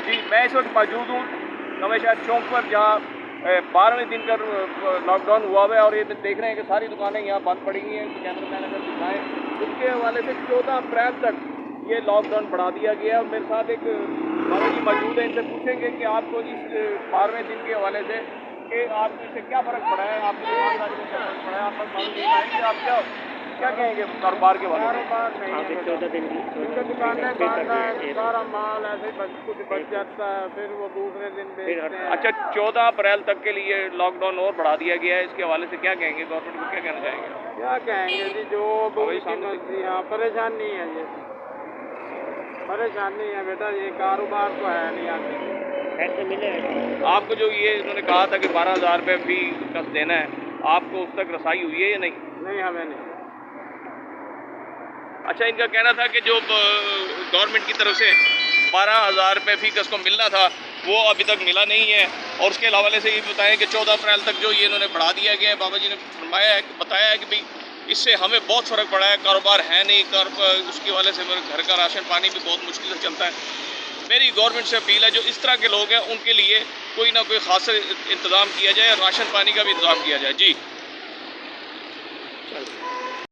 जी, मैं इस वक्त मौजूद हूँ नवे शहर चौक पर, जहाँ 12वें दिन का लॉकडाउन हुआ हुआ है और ये देख रहे हैं कि सारी दुकानें यहाँ बंद पड़ी हुई हैं। कैमरा मैन अगर दिखाएँ, उसके हवाले से 14 अप्रैल तक ये लॉकडाउन बढ़ा दिया गया है। और मेरे साथ एक बाबा जी मौजूद है, इनसे पूछेंगे कि आपको इस 12वें दिन के हवाले से कि आपको इससे क्या फ़र्क पड़ा है, आपकी दुकानदारी में क्या फ़र्क पड़ा है, आप बस मालूम दिखाएँगे, आप क्या कहेंगे कारोबार के बारे में? कारोबार नहीं है, 14 दिन की दुकानें बंद है, सारा माल ऐसे कुछ बच जाता है, फिर वो दूसरे दिन बेचते हैं। अच्छा, 14 अप्रैल तक के लिए लॉकडाउन और बढ़ा दिया गया है, इसके हवाले से क्या कहेंगे, गवर्नमेंट को क्या कहना चाहेंगे? क्या कहेंगे जी, जो हाँ परेशानी है, ये परेशानी है बेटा, ये कारोबार तो है नहीं आगे। ऐसे मिले आपको जो ये इन्होंने कहा था कि 12,000 रुपये फी कस देना है, आपको उस तक रसाई हुई है या नहीं? नहीं, हमें नहीं। अच्छा, इनका कहना था कि जो गवर्नमेंट की तरफ से 12,000 रुपये फी कस को मिलना था, वो अभी तक मिला नहीं है। और उसके हवाले से ये बताएं कि 14 अप्रैल तक जो ये इन्होंने बढ़ा दिया गया है, बाबा जी ने फरमाया है, बताया है कि भाई इससे हमें बहुत फ़र्क पड़ा है, कारोबार है नहीं, उसके हवाले से मेरे घर का राशन पानी भी बहुत मुश्किल से चलता है। मेरी गवर्नमेंट से अपील है, जो इस तरह के लोग हैं उनके लिए कोई ना कोई ख़ास इंतज़ाम किया जाए, राशन पानी का भी इंतज़ाम किया जाए। जी।